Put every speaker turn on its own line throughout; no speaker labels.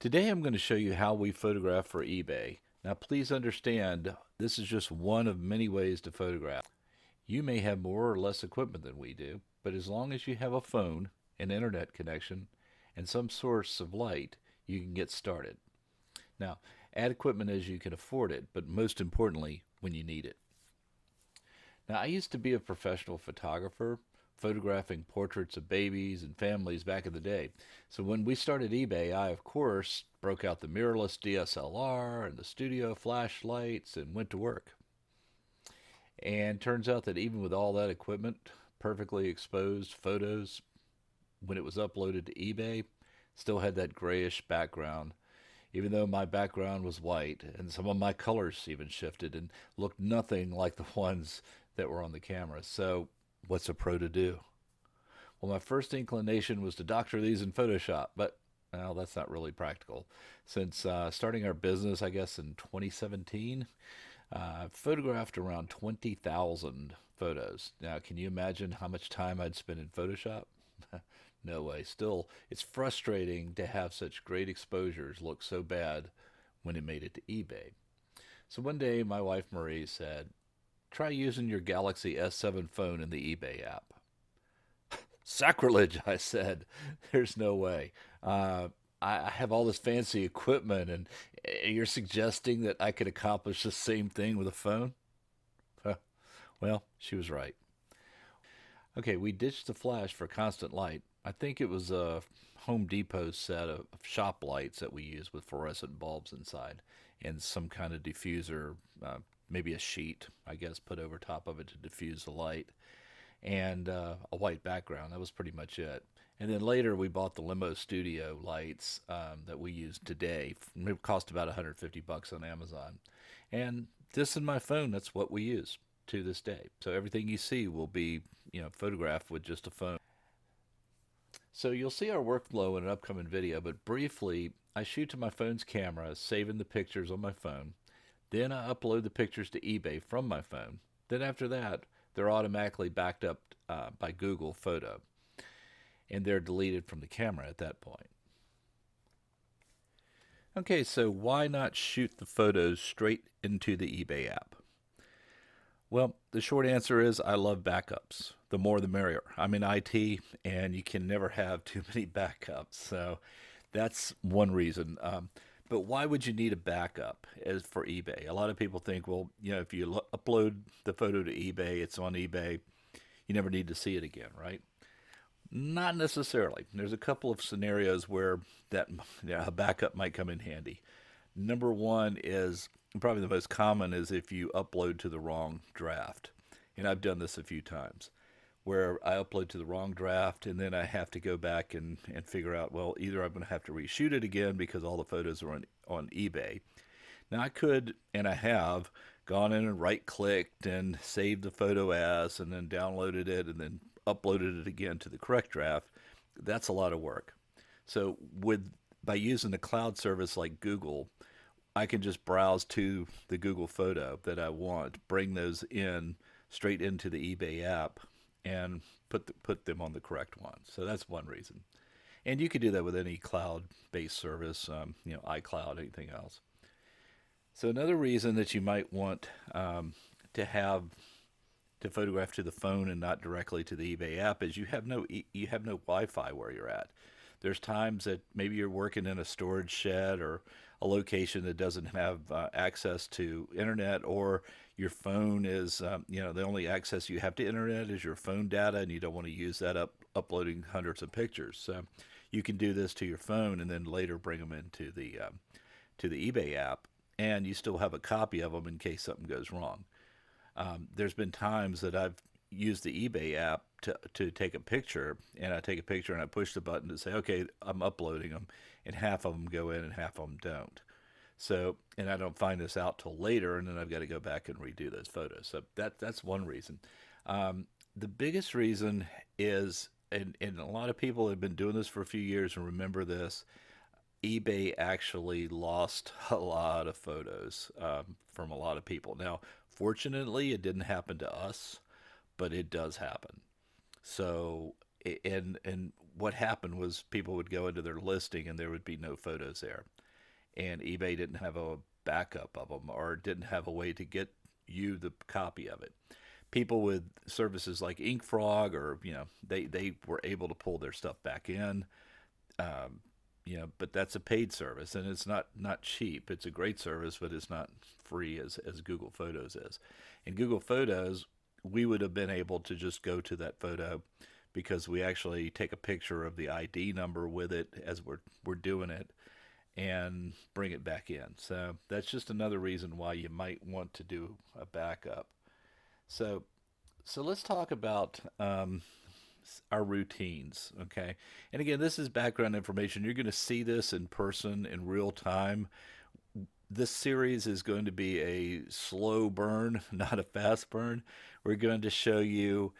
Today I'm going to show you how we photograph for eBay. Now please understand, this is just one of many ways to photograph. You may have more or less equipment than we do, but as long as you have a phone, an internet connection, and some source of light, you can get started. Now, add equipment as you can afford it, but most importantly, when you need it. Now, I used to be a professional photographer, photographing portraits of babies and families back in the day. So when we started eBay, I, of course, broke out the mirrorless DSLR and the studio flashlights and went to work. And turns out that even with all that equipment, perfectly exposed photos, when it was uploaded to eBay, still had that grayish background, even though my background was white, and some of my colors even shifted and looked nothing like the ones that were on the camera. So, what's a pro to do? Well, my first inclination was to doctor these in Photoshop, but well, that's not really practical. Since starting our business, I guess in 2017, I've photographed around 20,000 photos. Now, can you imagine how much time I'd spend in Photoshop? No way. Still, it's frustrating to have such great exposures look so bad when it made it to eBay. So one day, my wife Marie said, try using your Galaxy S7 phone in the eBay app. Sacrilege, I said. There's no way. I have all this fancy equipment, and you're suggesting that I could accomplish the same thing with a phone? Well, she was right. Okay, we ditched the flash for constant light. I think it was a Home Depot set of shop lights that we use with fluorescent bulbs inside and some kind of diffuser, maybe a sheet, I guess, put over top of it to diffuse the light, and a white background. That was pretty much it. And then later we bought the Limo Studio lights that we use today. It cost about 150 bucks on Amazon. And this and my phone, that's what we use to this day. So everything you see will be, photographed with just a phone. So you'll see our workflow in an upcoming video, but briefly, I shoot to my phone's camera, saving the pictures on my phone. Then I upload the pictures to eBay from my phone. Then after that, they're automatically backed up by Google Photo, and they're deleted from the camera at that point. Okay, so why not shoot the photos straight into the eBay app? Well, the short answer is I love backups. The more the merrier. I'm in IT, and you can never have too many backups. So that's one reason. But why would you need a backup as for eBay? A lot of people think, well, if you upload the photo to eBay, it's on eBay, you never need to see it again, right? Not necessarily. There's a couple of scenarios where that a backup might come in handy. Number one is probably the most common is if you upload to the wrong draft. And I've done this a few times where I upload to the wrong draft and then I have to go back and figure out, well, either I'm going to have to reshoot it again because all the photos are on eBay. Now I could, and I have, gone in and right clicked and saved the photo as and then downloaded it and then uploaded it again to the correct draft. That's a lot of work. So by using a cloud service like Google, I can just browse to the Google photo that I want, bring those in straight into the eBay app, and put them on the correct one. So that's one reason. And you could do that with any cloud-based service, iCloud, anything else. So another reason that you might want to have to photograph to the phone and not directly to the eBay app is you have no Wi-Fi where you're at. There's times that maybe you're working in a storage shed or a location that doesn't have access to internet, or your phone is, the only access you have to internet is your phone data, and you don't want to use that uploading hundreds of pictures. So you can do this to your phone and then later bring them into to the eBay app, and you still have a copy of them in case something goes wrong. There's been times that I've used the eBay app to take a picture, and I take a picture and I push the button to say, okay, I'm uploading them, and half of them go in and half of them don't. So, and I don't find this out till later, and then I've got to go back and redo those photos. So that's one reason. The biggest reason is, and a lot of people have been doing this for a few years and remember this, eBay actually lost a lot of photos from a lot of people. Now, fortunately, it didn't happen to us, but it does happen. So, and what happened was people would go into their listing and there would be no photos there. and eBay didn't have a backup of them or didn't have a way to get you the copy of it. People with services like InkFrog, or they were able to pull their stuff back in. Um, but that's a paid service, and it's not cheap. It's a great service, but it's not free as Google Photos is. In Google Photos, we would have been able to just go to that photo because we actually take a picture of the ID number with it as we're doing it and bring it back in. So that's just another reason why you might want to do a backup. So so let's talk about our routines, okay? And again, this is background information. You're going to see this in person in real time. This series is going to be a slow burn, not a fast burn. We're going to show you.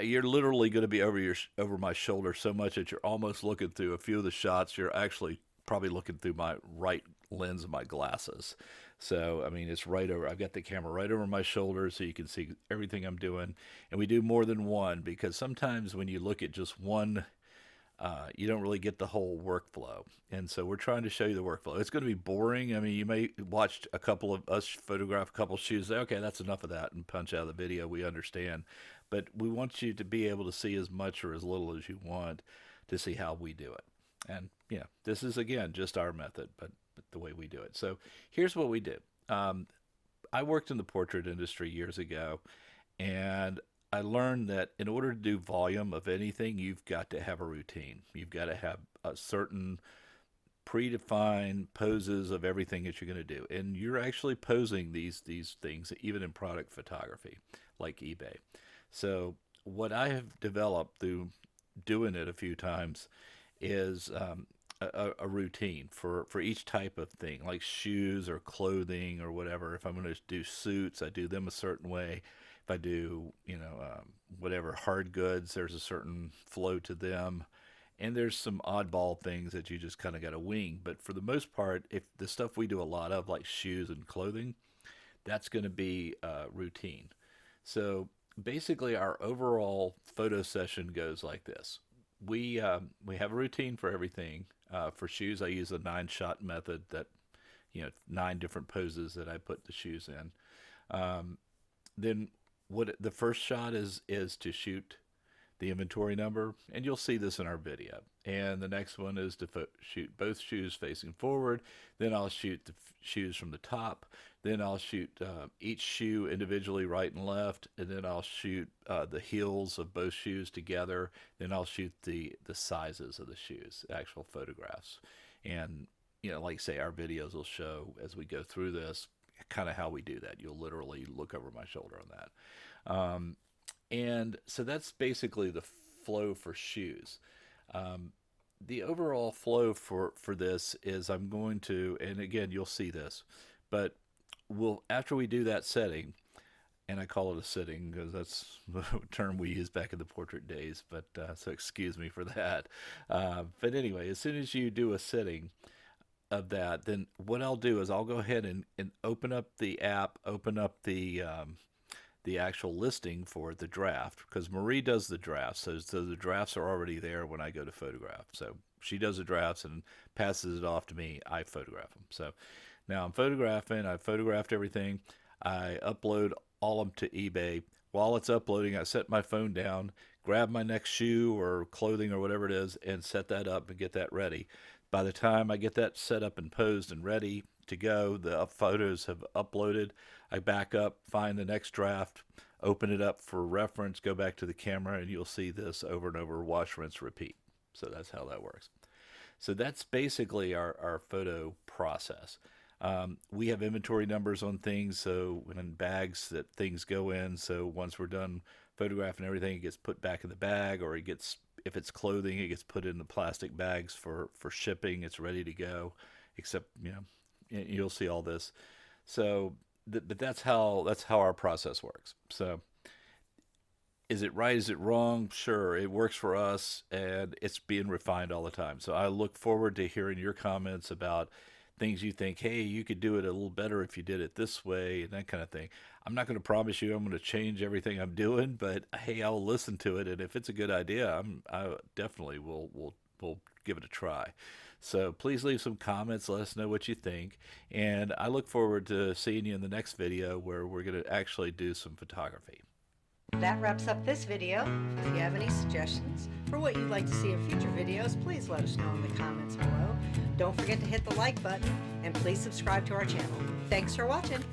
You're literally going to be over my shoulder so much that you're almost looking through a few of the shots. You're actually probably looking through my right lens of my glasses. So I mean, it's right over. I've got the camera right over my shoulder, so you can see everything I'm doing. And we do more than one because sometimes when you look at just one, you don't really get the whole workflow. And so we're trying to show you the workflow. It's going to be boring. I mean, you may watch a couple of us photograph a couple of shoes, say, okay, that's enough of that, and punch out of the video. We understand. But we want you to be able to see as much or as little as you want to see how we do it. And yeah, this is again just our method, but the way we do it. So here's what we do. Um, I worked in the portrait industry years ago, and I learned that in order to do volume of anything, you've got to have a routine. You've got to have a certain predefined poses of everything that you're going to do. And you're actually posing these things even in product photography, like eBay. So what I have developed through doing it a few times is a routine for each type of thing, like shoes or clothing or whatever. If I'm going to do suits, I do them a certain way. If I do, whatever hard goods, there's a certain flow to them. And there's some oddball things that you just kind of got to wing. But for the most part, if the stuff we do a lot of, like shoes and clothing, that's going to be routine. So basically, our overall photo session goes like this. We have a routine for everything. For shoes, I use a 9 shot method that 9 different poses that I put the shoes in. Then what the first shot is to shoot the inventory number, and you'll see this in our video. And the next one is to shoot both shoes facing forward. Then I'll shoot the shoes from the top. Then I'll shoot each shoe individually, right and left. And then I'll shoot the heels of both shoes together. Then I'll shoot the sizes of the shoes, actual photographs. And like I say, our videos will show as we go through this kind of how we do that. You'll literally look over my shoulder on that. And so that's basically the flow for shoes. Um, the overall flow for this is I'm going to, and again, you'll see this, but we'll, after we do that setting, and I call it a sitting because that's the term we used back in the portrait days, but so excuse me for that. But anyway, as soon as you do a sitting of that, then what I'll do is I'll go ahead and open up the app, open up the actual listing for the draft because Marie does the drafts. So the drafts are already there when I go to photograph. So she does the drafts and passes it off to me. I photograph them. So now I'm photographing. I photographed everything. I upload all of them to eBay. While it's uploading, I set my phone down, grab my next shoe or clothing or whatever it is, and set that up and get that ready. By the time I get that set up and posed and ready to go, the photos have uploaded. I back up, find the next draft, open it up for reference, go back to the camera, and you'll see this over and over, wash, rinse, repeat. So that's how that works. So that's basically our photo process. We have inventory numbers on things, so in bags that things go in. So once we're done photographing everything, it gets put back in the bag, or it gets, if it's clothing, it gets put in the plastic bags for shipping. It's ready to go, except you'll see all this. So, but that's how our process works. So is it right? Is it wrong? Sure, it works for us, and it's being refined all the time. So I look forward to hearing your comments about things you think, hey, you could do it a little better if you did it this way, and that kind of thing. I'm not going to promise you I'm going to change everything I'm doing, but hey, I'll listen to it, and if it's a good idea, I definitely will we'll give it a try. So please leave some comments, let us know what you think, and I look forward to seeing you in the next video where we're going to actually do some photography.
That wraps up this video. If you have any suggestions for what you'd like to see in future videos, please let us know in the comments below. Don't forget to hit the like button and please subscribe to our channel. Thanks for watching.